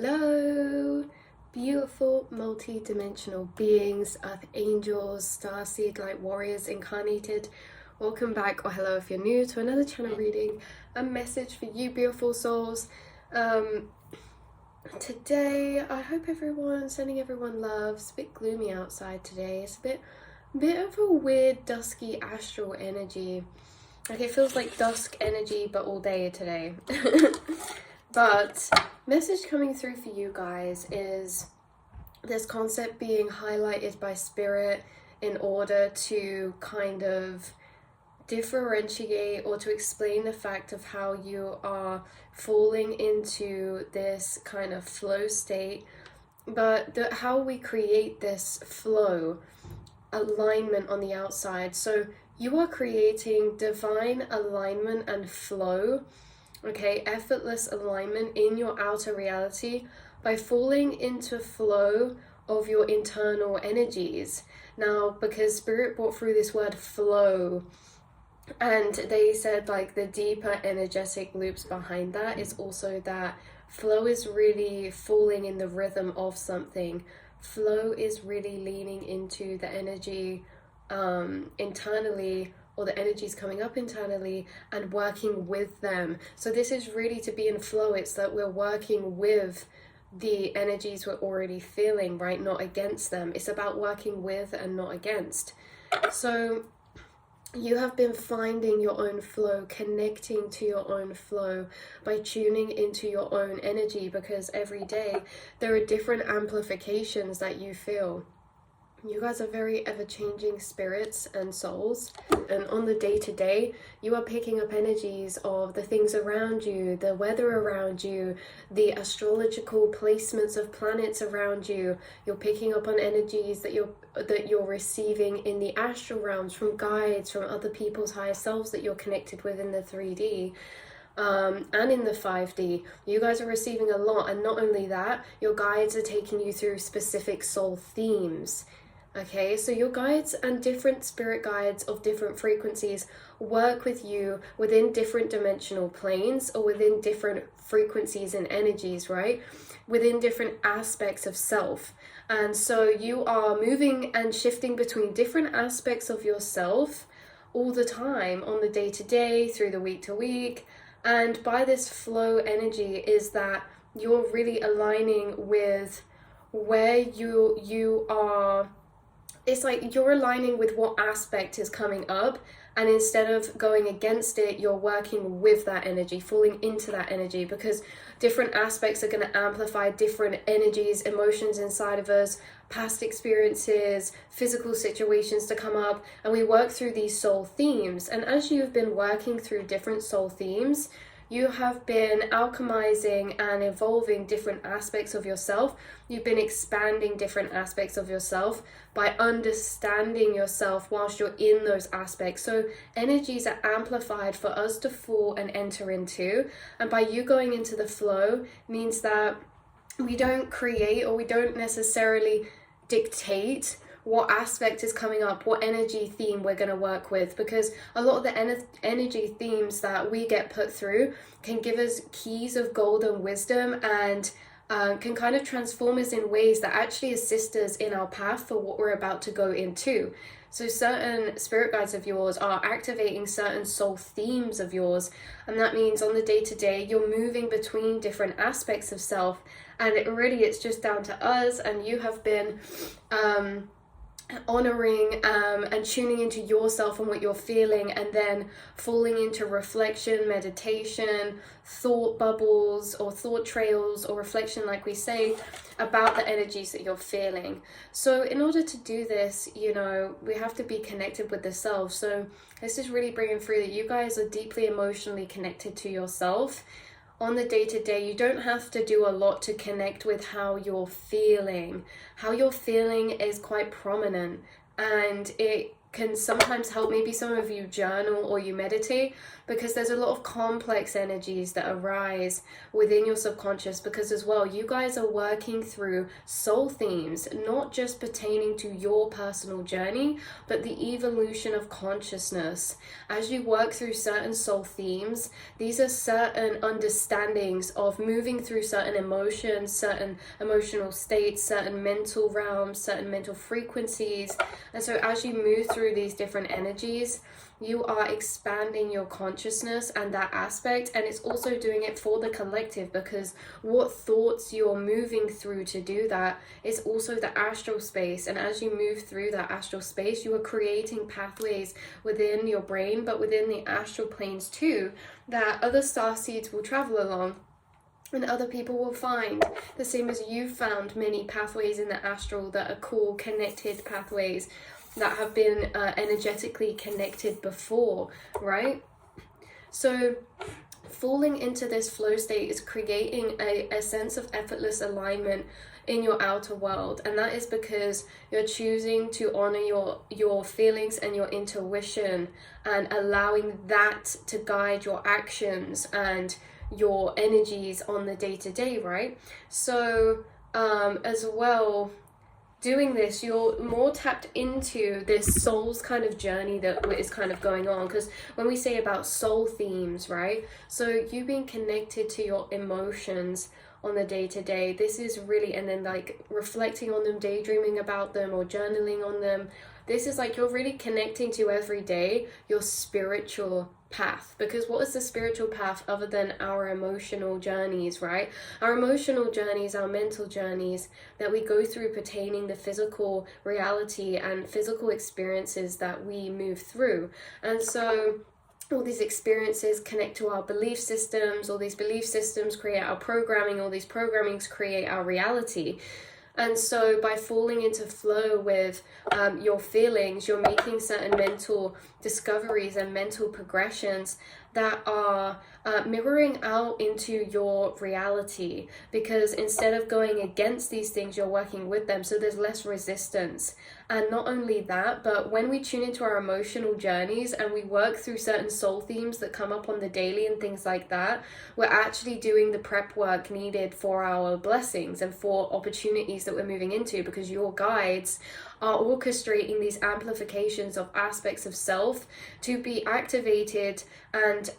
Hello, beautiful multi-dimensional beings, earth angels, starseed light warriors incarnated. Welcome back, or hello if you're new, to another channel reading. A message for you, beautiful souls. Today, I hope sending everyone love. It's a bit gloomy outside today. It's a bit of a weird, dusky astral energy. Like it feels like dusk energy, but all day today. But message coming through for you guys is this concept being highlighted by spirit in order to kind of differentiate or to explain the fact of how you are falling into this kind of flow state, but how we create this flow alignment on the outside. So you are creating divine alignment and flow, okay, effortless alignment in your outer reality by falling into flow of your internal energies. Now, because Spirit brought through this word flow, and they said like the deeper energetic loops behind that is also that flow is really falling in the rhythm of something. Flow is really leaning into the energy internally, or the energies coming up internally, and working with them. So this is really to be in flow. It's that we're working with the energies we're already feeling, right? Not against them. It's about working with and not against. So you have been finding your own flow, connecting to your own flow by tuning into your own energy, because every day there are different amplifications that you feel. You guys are very ever-changing spirits and souls, and on the day-to-day you are picking up energies of the things around you, the weather around you, the astrological placements of planets around you. You're picking up on energies that you're receiving in the astral realms, from guides, from other people's higher selves that you're connected with in the 3D. And in the 5D, you guys are receiving a lot. And not only that, your guides are taking you through specific soul themes. Okay, so your guides and different spirit guides of different frequencies work with you within different dimensional planes, or within different frequencies and energies, right? Within different aspects of self. And so you are moving and shifting between different aspects of yourself all the time, on the day-to-day, through the week-to-week. And by this flow energy is that you're really aligning with where you are. It's like you're aligning with what aspect is coming up, and instead of going against it, you're working with that energy, falling into that energy, because different aspects are going to amplify different energies, emotions inside of us, past experiences, physical situations to come up, and we work through these soul themes. And as you've been working through different soul themes, you have been alchemizing and evolving different aspects of yourself. You've been expanding different aspects of yourself by understanding yourself whilst you're in those aspects. So energies are amplified for us to fall and enter into. And by you going into the flow means that we don't create, or we don't necessarily dictate what aspect is coming up, what energy theme we're going to work with, because a lot of the energy themes that we get put through can give us keys of golden wisdom, and can kind of transform us in ways that actually assist us in our path for what we're about to go into. So certain spirit guides of yours are activating certain soul themes of yours, and that means on the day-to-day you're moving between different aspects of self, and it's just down to us. And you have been honoring and tuning into yourself and what you're feeling, and then falling into reflection, meditation, thought bubbles or thought trails, or reflection, like we say, about the energies that you're feeling. So in order to do this, we have to be connected with the self. So this is really bringing through that you guys are deeply emotionally connected to yourself. On the day-to-day, you don't have to do a lot to connect with how you're feeling. How you're feeling is quite prominent, and it can sometimes help. Maybe some of you journal or you meditate, because there's a lot of complex energies that arise within your subconscious, because as well, you guys are working through soul themes, not just pertaining to your personal journey, but the evolution of consciousness. As you work through certain soul themes, these are certain understandings of moving through certain emotions, certain emotional states, certain mental realms, certain mental frequencies. And so as you move through these different energies, you are expanding your consciousness and that aspect, and it's also doing it for the collective, because what thoughts you're moving through to do that is also the astral space. And as you move through that astral space, you are creating pathways within your brain, but within the astral planes too, that other star seeds will travel along and other people will find, the same as you found many pathways in the astral that are cool, connected pathways that have been energetically connected before, right? So falling into this flow state is creating a sense of effortless alignment in your outer world, and that is because you're choosing to honor your feelings and your intuition, and allowing that to guide your actions and your energies on the day-to-day, right? So as well, doing this, you're more tapped into this soul's kind of journey that is kind of going on. Because when we say about soul themes, right, so you being connected to your emotions on the day-to-day, this is really, and then like reflecting on them, daydreaming about them, or journaling on them, this is like you're really connecting to every day your spiritual path. Because what is the spiritual path other than our emotional journeys, right? Our emotional journeys, our mental journeys that we go through pertaining the physical reality and physical experiences that we move through. And so all these experiences connect to our belief systems, all these belief systems create our programming, all these programmings create our reality. And so by falling into flow with your feelings, you're making certain mental discoveries and mental progressions that are mirroring out into your reality, because instead of going against these things, you're working with them, so there's less resistance. And not only that, but when we tune into our emotional journeys and we work through certain soul themes that come up on the daily and things like that, we're actually doing the prep work needed for our blessings and for opportunities that we're moving into, because your guides are orchestrating these amplifications of aspects of self to be activated and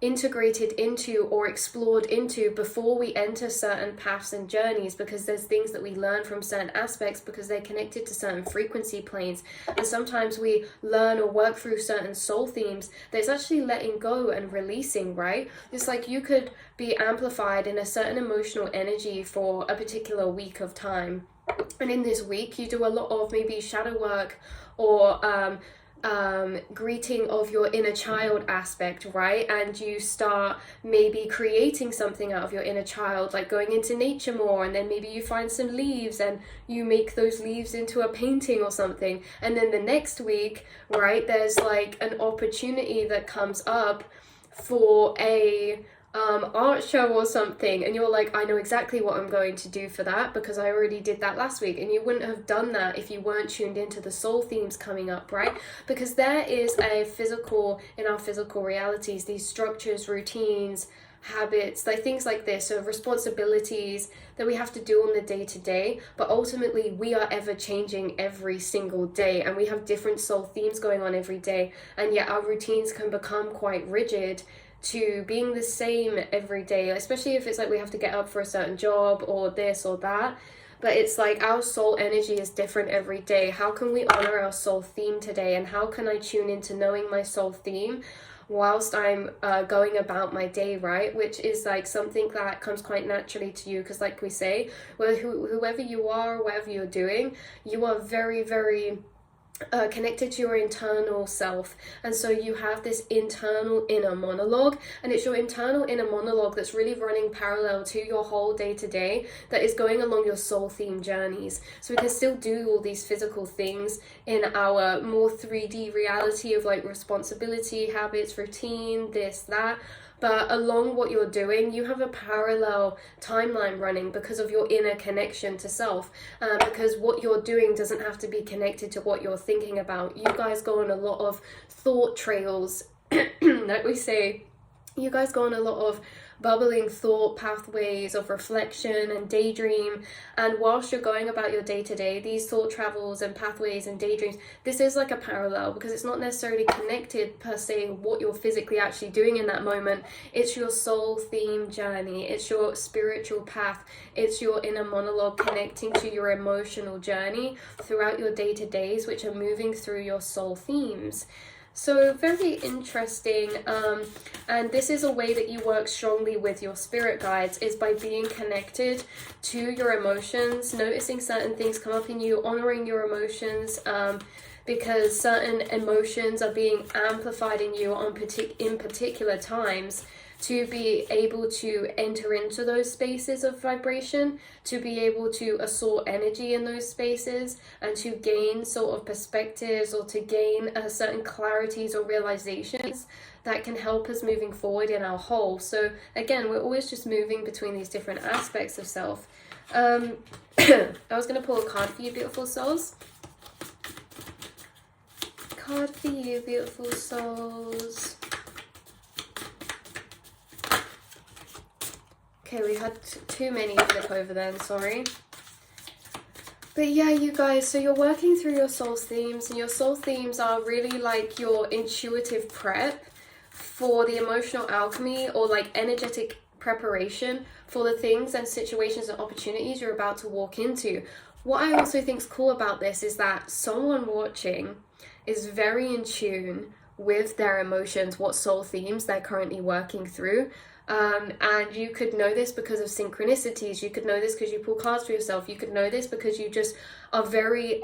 integrated into or explored into before we enter certain paths and journeys, because there's things that we learn from certain aspects because they're connected to certain frequency planes. And sometimes we learn or work through certain soul themes that's actually letting go and releasing, right? It's like you could be amplified in a certain emotional energy for a particular week of time, and in this week you do a lot of maybe shadow work or greeting of your inner child aspect, right? And you start maybe creating something out of your inner child, like going into nature more, and then maybe you find some leaves and you make those leaves into a painting or something. And then the next week, right, there's like an opportunity that comes up for a art show or something, and you're like, I know exactly what I'm going to do for that because I already did that last week. And you wouldn't have done that if you weren't tuned into the soul themes coming up, right? Because there is a physical, in our physical realities, these structures, routines, habits, like things like this, so responsibilities that we have to do on the day-to-day, but ultimately we are ever changing every single day, and we have different soul themes going on every day, and yet our routines can become quite rigid to being the same every day, especially if it's like we have to get up for a certain job or this or that. But it's like our soul energy is different every day. How can we honor our soul theme today? And how can I tune into knowing my soul theme whilst I'm going about my day, right? Which is like something that comes quite naturally to you, because like we say, well, whoever you are, whatever you're doing, you are very, very connected to your internal self. And so you have this internal inner monologue, and it's your internal inner monologue that's really running parallel to your whole day-to-day, that is going along your soul theme journeys. So we can still do all these physical things in our more 3D reality of like responsibility, habits, routine, this, that, But along what you're doing, you have a parallel timeline running because of your inner connection to self. Because what you're doing doesn't have to be connected to what you're thinking about. You guys go on a lot of thought trails, like we say. You guys go on a lot of bubbling thought pathways of reflection and daydream, and whilst you're going about your day-to-day, these thought travels and pathways and daydreams, this is like a parallel, because it's not necessarily connected per se what you're physically actually doing in that moment. It's your soul theme journey, it's your spiritual path, it's your inner monologue connecting to your emotional journey throughout your day-to-days, which are moving through your soul themes. So very interesting, and this is a way that you work strongly with your spirit guides, is by being connected to your emotions, noticing certain things come up in you, honoring your emotions, because certain emotions are being amplified in you in particular times, to be able to enter into those spaces of vibration, to be able to assort energy in those spaces, and to gain sort of perspectives, or to gain certain clarities or realizations that can help us moving forward in our whole. So again, we're always just moving between these different aspects of self. I was going to pull a card for you, beautiful souls. Card for you, beautiful souls. Okay, we had too many flip over then, sorry. But yeah, you guys, so you're working through your soul's themes, and your soul themes are really like your intuitive prep for the emotional alchemy, or like energetic preparation for the things and situations and opportunities you're about to walk into. What I also think is cool about this is that someone watching is very in tune with their emotions, what soul themes they're currently working through. And you could know this because of synchronicities. You could know this because you pull cards for yourself. You could know this because you just are very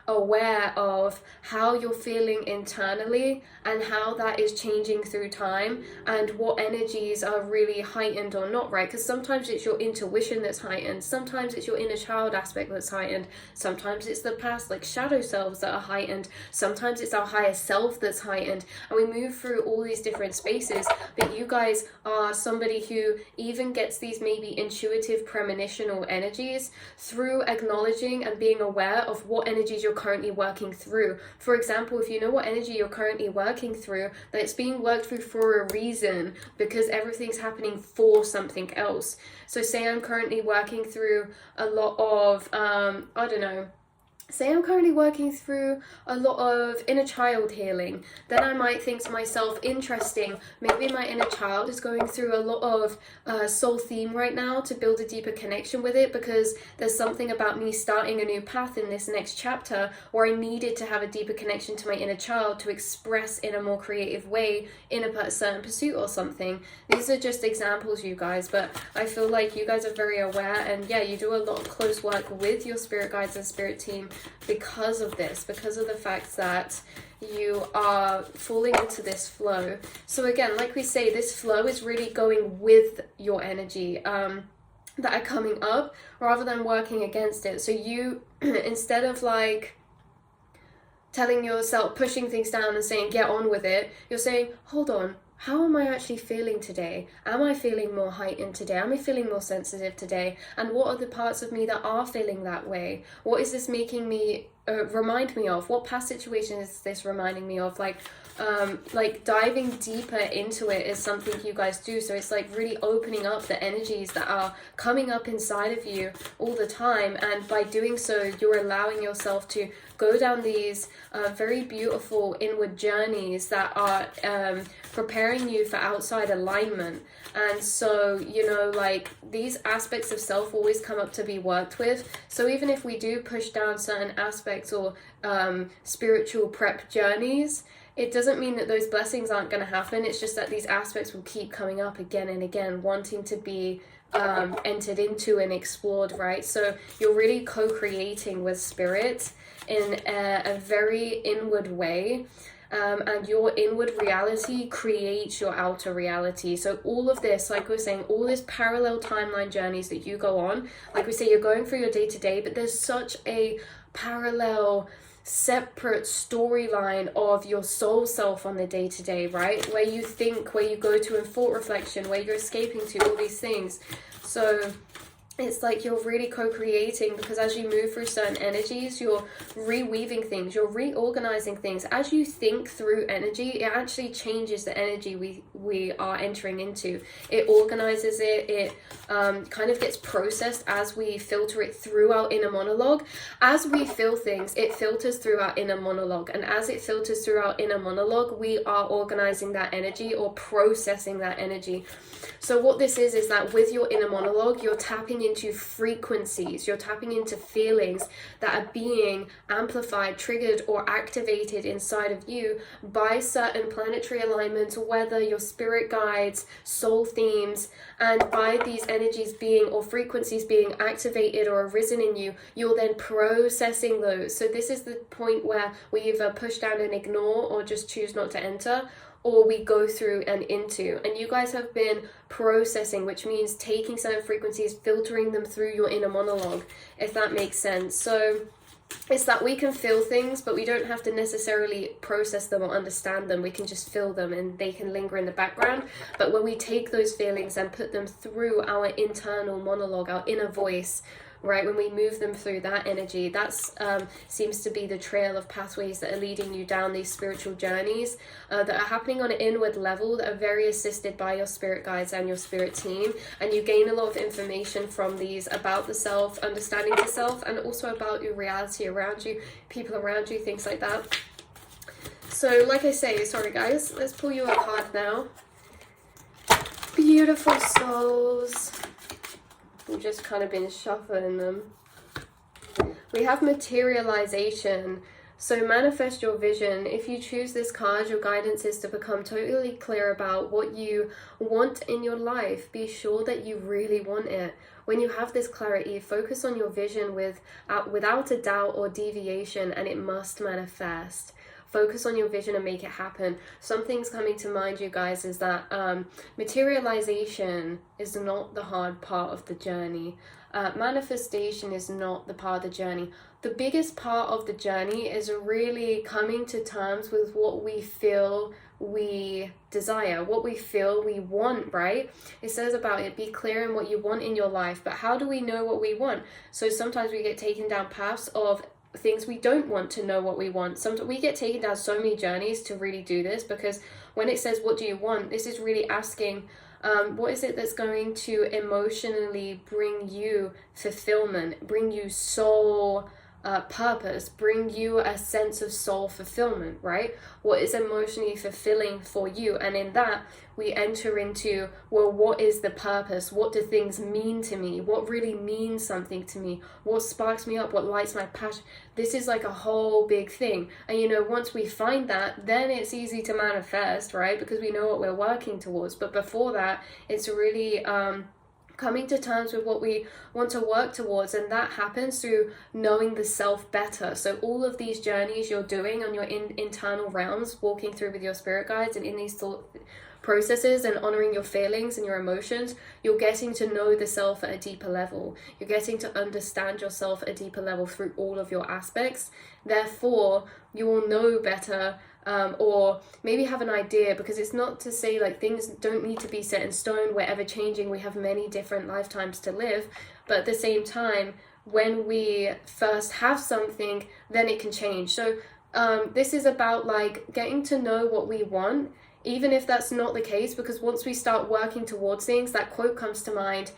aware of how you're feeling internally, and how that is changing through time, and what energies are really heightened or not, right? Because sometimes it's your intuition that's heightened, sometimes it's your inner child aspect that's heightened, sometimes it's the past, like shadow selves, that are heightened, sometimes it's our higher self that's heightened, and we move through all these different spaces. But you guys are somebody who even gets these maybe intuitive premonitional energies through acknowledging and being aware of what energies you're currently working through. For example, if you know what energy you're currently working through, that it's being worked through for a reason, because everything's happening for something else. So say I'm currently working through a lot of say I'm currently working through a lot of inner child healing, then I might think to myself, interesting, maybe my inner child is going through a lot of soul theme right now, to build a deeper connection with it, because there's something about me starting a new path in this next chapter where I needed to have a deeper connection to my inner child to express in a more creative way in a certain pursuit or something. These are just examples, you guys, but I feel like you guys are very aware, and yeah, you do a lot of close work with your spirit guides and spirit team because of this, because of the fact that you are falling into this flow. So again, like we say, this flow is really going with your energy that are coming up, rather than working against it. So you, instead of like telling yourself, pushing things down and saying get on with it, you're saying, hold on, how am I actually feeling today? Am I feeling more heightened today? Am I feeling more sensitive today? And what are the parts of me that are feeling that way? What is this making me remind me of? What past situation is this reminding me of? Like diving deeper into it is something you guys do. So it's like really opening up the energies that are coming up inside of you all the time. And by doing so, you're allowing yourself to go down these very beautiful inward journeys that are preparing you for outside alignment. And so, you know, like these aspects of self always come up to be worked with. So even if we do push down certain aspects or spiritual prep journeys, it doesn't mean that those blessings aren't going to happen. It's just that these aspects will keep coming up again and again, wanting to be entered into and explored, right? So you're really co-creating with spirit in a very inward way. And your inward reality creates your outer reality. So all of this, like we were saying, all this parallel timeline journeys that you go on, like we say, you're going through your day-to-day, but there's such a parallel separate storyline of your soul self on the day-to-day, right? Where you think, where you go to in thought reflection, where you're escaping to, all these things. So it's like you're really co-creating, because as you move through certain energies, you're reweaving things, you're reorganizing things. As you think through energy, it actually changes the energy we are entering into. It organizes it, it kind of gets processed as we filter it through our inner monologue. As we feel things, it filters through our inner monologue, and as it filters through our inner monologue, we are organizing that energy or processing that energy. So what this is that with your inner monologue, you're tapping into frequencies, you're tapping into feelings that are being amplified, triggered, or activated inside of you by certain planetary alignments, whether your spirit guides, soul themes, and by these energies being, or frequencies being activated or arisen in you, you're then processing those. So this is the point where we either push down and ignore, or just choose not to enter, or we go through and into. And you guys have been processing, which means taking certain frequencies, filtering them through your inner monologue, if that makes sense. So it's that we can feel things, but we don't have to necessarily process them or understand them. We can just feel them and they can linger in the background. But when we take those feelings and put them through our internal monologue, our inner voice, right, when we move them through that energy, that's seems to be the trail of pathways that are leading you down these spiritual journeys that are happening on an inward level, that are very assisted by your spirit guides and your spirit team. And you gain a lot of information from these about the self, understanding the self, and also about your reality around you, people around you, things like that. So like I say, sorry guys, let's pull you a card now. Beautiful souls. We've just kind of been shuffling them. We have materialization. So manifest your vision. If you choose this card, your guidance is to become totally clear about what you want in your life. Be sure that you really want it. When you have this clarity, focus on your vision without a doubt or deviation, and it must manifest. Focus on your vision and make it happen. Something's coming to mind, you guys, is that materialization is not the hard part of the journey. Manifestation is not the part of the journey. The biggest part of the journey is really coming to terms with what we feel we desire, what we feel we want, right? It says about it, be clear in what you want in your life. But how do we know what we want? So sometimes we get taken down paths of things we don't want to know what we want. Sometimes we get taken down so many journeys to really do this, because when it says what do you want, this is really asking what is it that's going to emotionally bring you fulfillment, bring you soul purpose, bring you a sense of soul fulfillment, right? What is emotionally fulfilling for you? And in that we enter into, well, what is the purpose? What do things mean to me? What really means something to me? What sparks me up? What lights my passion? This is like a whole big thing. And you know, once we find that, then it's easy to manifest, right? Because we know what we're working towards. But before that, it's really coming to terms with what we want to work towards, and that happens through knowing the self better. So all of these journeys you're doing on your internal realms, walking through with your spirit guides, and in these thought processes and honoring your feelings and your emotions, you're getting to know the self at a deeper level. You're getting to understand yourself at a deeper level through all of your aspects. Therefore, you will know better, or maybe have an idea, because it's not to say like things don't need to be set in stone. We're ever changing. We have many different lifetimes to live. But at the same time, when we first have something, then it can change. So this is about like getting to know what we want, even if that's not the case, because once we start working towards things, that quote comes to mind.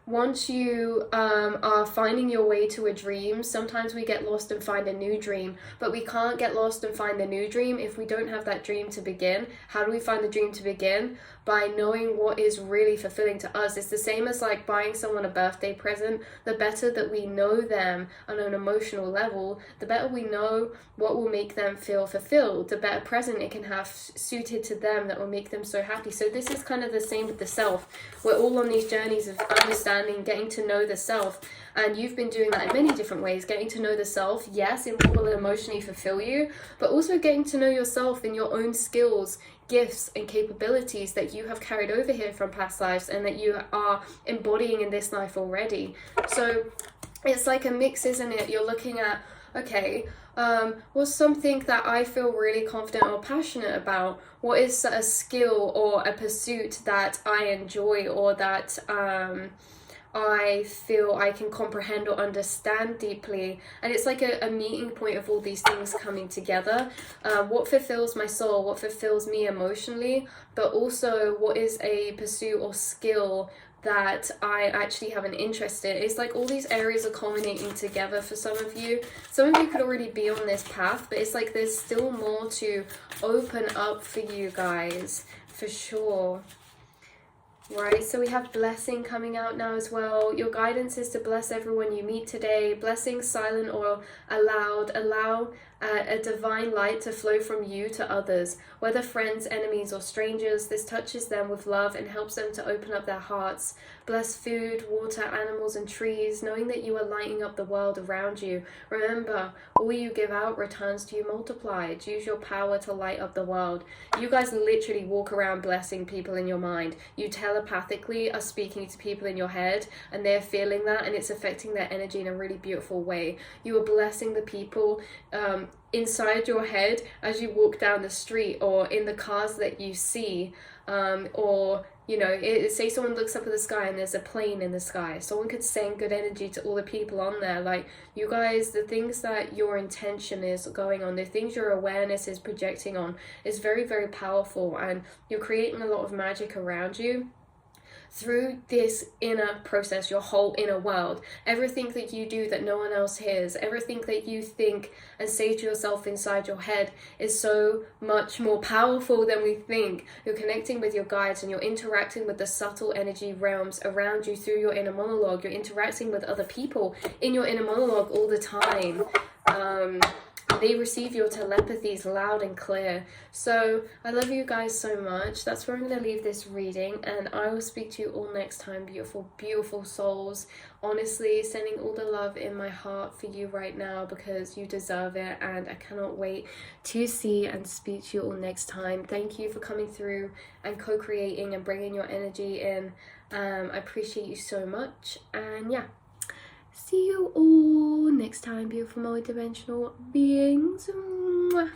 Once you are finding your way to a dream, sometimes we get lost and find a new dream, but we can't get lost and find the new dream if we don't have that dream to begin. How do we find the dream to begin? By knowing what is really fulfilling to us. It's the same as like buying someone a birthday present. The better that we know them on an emotional level, the better we know what will make them feel fulfilled, the better present it can have suited to them that will make them so happy. So this is kind of the same with the self. We're all on these journeys of understanding, getting to know the self. And you've been doing that in many different ways. Getting to know the self, yes, in what will emotionally fulfill you, but also getting to know yourself in your own skills, gifts and capabilities that you have carried over here from past lives and that you are embodying in this life already. So it's like a mix, isn't it? You're looking at Okay, what's something that I feel really confident or passionate about? What is a skill or a pursuit that I enjoy, or that I feel I can comprehend or understand deeply? And it's like a meeting point of all these things coming together. What fulfills my soul, what fulfills me emotionally, but also what is a pursuit or skill that I actually have an interest in. It's like all these areas are culminating together for some of you. Some of you could already be on this path, but it's like there's still more to open up for you guys, for sure. Right, so we have blessing coming out now as well. Your guidance is to bless everyone you meet today. Blessing, silent or aloud. Allow a divine light to flow from you to others, whether friends, enemies, or strangers. This touches them with love and helps them to open up their hearts. Bless food, water, animals, and trees, knowing that you are lighting up the world around you. Remember, all you give out returns to you multiplied. Use your power to light up the world. You guys literally walk around blessing people in your mind. You telepathically are speaking to people in your head, and they're feeling that, and it's affecting their energy in a really beautiful way. You are blessing the people inside your head as you walk down the street, or in the cars that you see, or you know, say someone looks up at the sky and there's a plane in the sky. Someone could send good energy to all the people on there. Like, you guys, the things that your intention is going on, the things your awareness is projecting on, is very, very powerful, and you're creating a lot of magic around you through this inner process, your whole inner world. Everything that you do that no one else hears, everything that you think and say to yourself inside your head is so much more powerful than we think. You're connecting with your guides, and you're interacting with the subtle energy realms around you through your inner monologue. You're interacting with other people in your inner monologue all the time. They receive your telepathies loud and clear. So I love you guys so much. That's where I'm going to leave this reading, and I will speak to you all next time, beautiful, beautiful souls. Honestly, sending all the love in my heart for you right now, because you deserve it, and I cannot wait to see and speak to you all next time. Thank you for coming through and co-creating and bringing your energy in. I appreciate you so much, and yeah. See you all next time, beautiful multidimensional beings. Mwah.